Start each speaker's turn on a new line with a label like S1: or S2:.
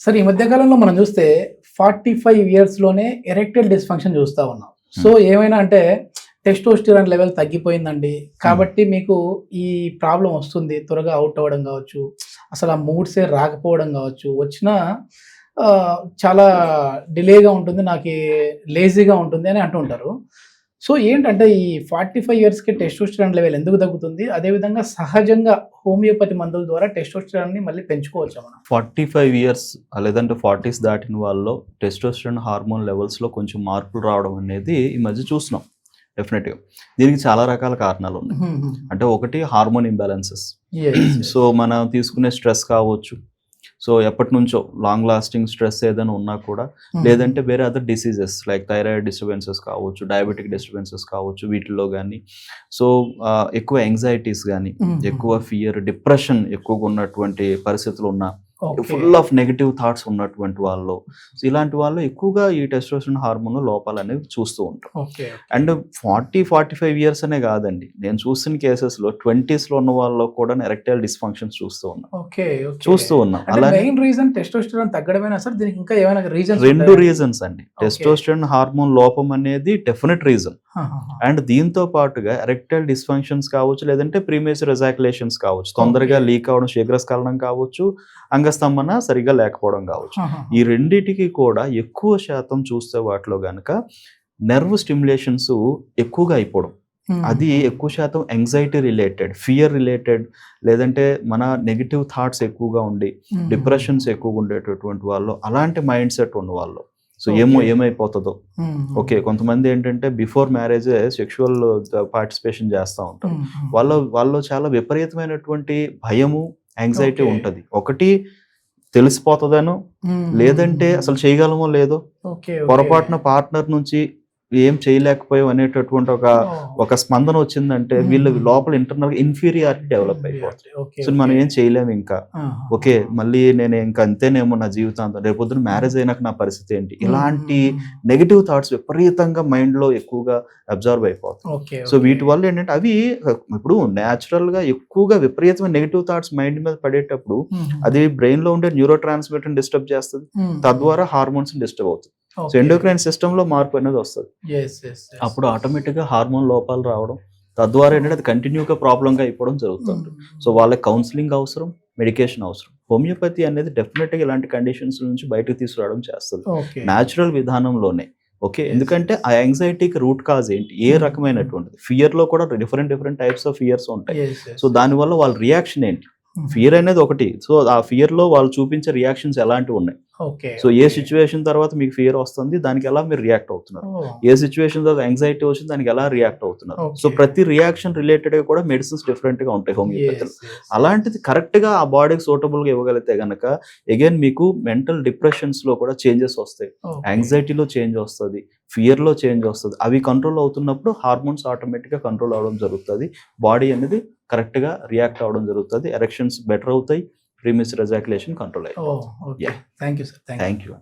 S1: సరే ఈ మధ్య కాలంలో మనం చూస్తే 45 ఇయర్స్‌లోనే ఎరెక్టైల్ డిస్‌ఫంక్షన్ చూస్తా ఉన్నాం. సో, ఏమైనా అంటే టెస్టోస్టిరాన్ లెవెల్ తగ్గిపోయిందండి. కాబట్టి మీకు ఈ ప్రాబ్లమ్ వస్తుంది. త్వరగా ఔట్ అవ్వడం కావచ్చు, అసలు ఆ మూడ్సే రాకపోవడం కావచ్చు, వచ్చినా చాలా డిలేగా ఉంటుంది. నాకీ లేజీగా ఉంటుంది అని అంటుంటారు. సో, ఏంటంటే ఈ 45 ఇయర్స్‌కి టెస్టోస్టిరాన్ లెవెల్ ఎందుకు తగ్గుతుంది? అదేవిధంగా సహజంగా హోమియోపతి మందుల ద్వారా టెస్టోస్టిరాన్‌ని మళ్ళీ పెంచుకోవచ్చా మనం?
S2: 45 ఇయర్స్ లేదంటే 40స్ దాటిన వాళ్ళలో టెస్టోస్టెరాన్ హార్మోన్ లెవెల్స్‌లో కొంచెం మార్పులు రావడం అనేది ఈ మధ్య చూస్తున్నాం డెఫినెట్‌గా. దీనికి చాలా రకాల కారణాలున్నాయి.
S1: హుహు.
S2: అంటే ఒకటి hormone imbalances.
S1: Yes. Yes.
S2: So, మనం తీసుకునే స్ట్రెస్ కావచ్చు. సో, ఎప్పటినుంచో లాంగ్ లాస్టింగ్ స్ట్రెస్ ఏదైనా ఉన్నా కూడా, లేదంటే వేరే other diseases like thyroid disturbances కావచ్చు, డయాబెటిక్ డిస్టర్బెన్సెస్ కావచ్చు వీటిల్లో గానీ, సో, ఎక్కువ యాంగ్జైటీస్ గానీ, ఎక్కువ ఫియర్, డిప్రెషన్ ఎక్కువగా ఉన్నటువంటి పరిస్థితులున్నా,
S1: okay.
S2: Full of negative thoughts ఉన్నటువంటి వాళ్ళు, సో, ఇలాంటి వాళ్ళు ఎక్కువగా ఈ టెస్టోస్టెరాన్ హార్మోన్ లోపాలనేవి చూస్తూ ఉంటాం.
S1: ఓకే.
S2: అండ్ 45 ఇయర్స్ అనే కాదండి. నేను చూసిన కేసెస్‌లో 20స్‌లో ఉన్న వాళ్ళలో కూడా ఎరెక్టైల్ డిస్‌ఫంక్షన్స్ చూస్తూ ఉన్నాం.
S1: ఓకే. ఓకే.
S2: చూస్తూ ఉన్నాం.
S1: అంటే
S2: అలానే
S1: మెయిన్ రీజన్ టెస్టోస్టిరాన్ తగ్గడమేనా సార్? దీనికి ఇంకా ఏమైనా రీజన్స్
S2: 2
S1: ఉంటాయా?
S2: రీజన్స్ అండి.
S1: ఓకే.
S2: టెస్టోస్టెరాన్ హార్మోన్ లోపం అనేది డెఫినిట్ రీజన్.
S1: ఆహాహా!
S2: అండ్ దీంతో పాటుగా ఎరెక్టైల్ డిస్‌ఫంక్షన్స్ కావచ్చు, లేదంటే ప్రీమెచ్యూర్ ఎజాక్యులేషన్స్ కావచ్చు. తొందరగా
S1: ఓకే.
S2: లీక్ అవ్వడం, శీఘ్రస్ఖలనం కావచ్చు, అంగస్తంభన సరిగ్గా లేకపోవడం కావచ్చు.
S1: ఆహాహా!
S2: ఈ రెండిటికి కూడా ఎక్కువ శాతం చూస్తే వాటిలో గనక నెర్వ్ స్టిమ్యులేషన్స్ ఎక్కువగా అయిపోవడం. అది ఎక్కువ శాతం యాంగ్జైటీ రిలేటెడ్, ఫియర్ రిలేటెడ్, లేదంటే మన నెగెటివ్ థాట్స్ ఎక్కువగా ఉండి, డిప్రెషన్స్ ఎక్కువగా ఉండేటటువంటి వాళ్ళు, అలాంటి మైండ్ సెట్ ఉన్నవాళ్ళు. So,
S1: okay.
S2: ఏమైపోతదో. ఓకే. కొంతమంది ఏంటంటే బిఫోర్ మ్యారేజే సెక్షువల్ పార్టిసిపేషన్ చేస్తా ఉంటారు. వాళ్ళలో చాలా విపరీతమైనటువంటి భయము, యాంగ్జైటీ
S1: ఓకే.
S2: ఉంటది. ఒకటి తెలిసిపోతదనో, లేదంటే అసలు చేయగలమో లేదో,
S1: ఓకే. ఓకే.
S2: పొరపాటున పార్ట్నర్ నుంచి ఏం చేయలేకపోయాం అనేటటువంటి ఒక స్పందన వచ్చిందంటే వీళ్ళు లోపల ఇంటర్నల్‌గా ఇన్ఫీరియారిటీ డెవలప్ అయిపోతుంది.
S1: ఓకే.
S2: సో, మనం
S1: ఓకే.
S2: ఏం చేయలేము ఇంకా.
S1: ఆహా!
S2: ఓకే. మళ్ళీ నేను ఇంక అంతేనేమో నా జీవితాంతం. రేపొద్దున మ్యారేజ్ అయినాక నా పరిస్థితి ఏంటి? ఇలాంటి నెగెటివ్ థాట్స్ విపరీతంగా మైండ్‌లో ఎక్కువగా అబ్జార్బ్ అయిపోతాయి.
S1: ఓకే.
S2: సో, వీటి వల్ల ఏంటంటే అవి ఇప్పుడు నేచురల్‌గా ఎక్కువగా విపరీతమైన నెగెటివ్ థాట్స్ మైండ్ మీద పడేటప్పుడు అది బ్రెయిన్‌లో ఉండే న్యూరో ట్రాన్స్‌మిటర్‌ని డిస్టర్బ్ చేస్తది. తద్వారా హార్మోన్స్ డిస్టర్బ్ అవుతాయి. సో, ఎండోక్రైన్ సిస్టమ్‌లో మార్పు అనేది వస్తది.
S1: యెస్. యెస్. యెస్.
S2: అప్పుడు ఆటోమేటిక్‌గా హార్మోన్ లోపాలు రావడం, తద్వారా ఏంటంటే అది కంటిన్యూగా ప్రాబ్లమ్‌గా అయిపోవడం జరుగుతుంది. సో, వాళ్ళకి కౌన్సెలింగ్ అవసరం, మెడికేషన్ అవసరం. హోమియోపతి అనేది డెఫినిట్‌గా ఇలాంటి కండిషన్స్ నుంచి బయటకు తీసుకురావడం చేస్తది.
S1: ఓకే.
S2: నేచురల్ విధానంలోనే. ఓకే.
S1: యెస్.
S2: ఎందుకంటే ఆ యాంగ్జైటీకి రూట్ కాజ్ ఏంటి? ఏ రకమైనటువంటిది? ఫియర్‌లో కూడా డిఫరెంట్ టైప్స్ ఆఫ్ ఫియర్స్ ఉంటాయి.
S1: యెస్. యెస్.
S2: సో, దానివల్ల వాళ్ళ రియాక్షన్ ఏంటి? ఫియర్ అనేది ఒకటి. సో, ఆ ఫియర్‌లో వాళ్ళు చూపించే రియాక్షన్స్ ఎలాంటివి ఉన్నాయి?
S1: ఓకే.
S2: సో, ఏ
S1: ఓకే.
S2: సిట్యుయేషన్ తర్వాత మీకు ఫియర్ వస్తుంది, దానికి ఎలా మీరు రియాక్ట్ అవుతున్నారు?
S1: ఓహ్!
S2: ఏ సిట్యుయేషన్ తర్వాత యాంగ్జైటీ వచ్చింది, దానికి ఎలా రియాక్ట్ అవుతున్నారు? So,
S1: okay.
S2: ప్రతి రియాక్షన్ రిలేటెడ్‌గా కూడా మెడిసిన్స్ డిఫరెంట్‌గా ఉంటాయి హోమియోపతిలో.
S1: యెస్. యెస్.
S2: అలాంటిది కరెక్ట్‌గా ఆ బాడీకి సూటబుల్‌గా ఇవ్వగలిగితే గనక అగైన్ మీకు మెంటల్ డిప్రెషన్స్‌లో కూడా చేంజెస్ వస్తాయి.
S1: ఓకే.
S2: యాంగ్జైటీలో చేంజ్ వస్తది. ఫియర్‌లో చేంజ్ వస్తది. అవి కంట్రోల్ అవుతున్నప్పుడు హార్మోన్స్ ఆటోమేటిక్‌గా కంట్రోల్ అవ్వడం జరుగుతది. బాడీ అనేది కరెక్ట్‌గా రియాక్ట్ అవ్వడం జరుగుతది. ఎరెక్షన్స్ బెటర్ అవుతాయి. ప్రీమెచ్యూర్ ఎజాక్యులేషన్ కంట్రోల్ అయిపోతుంది.
S1: Oh! Okay.
S2: Yeah!
S1: Thank you sir. Thank you.
S2: Thank you.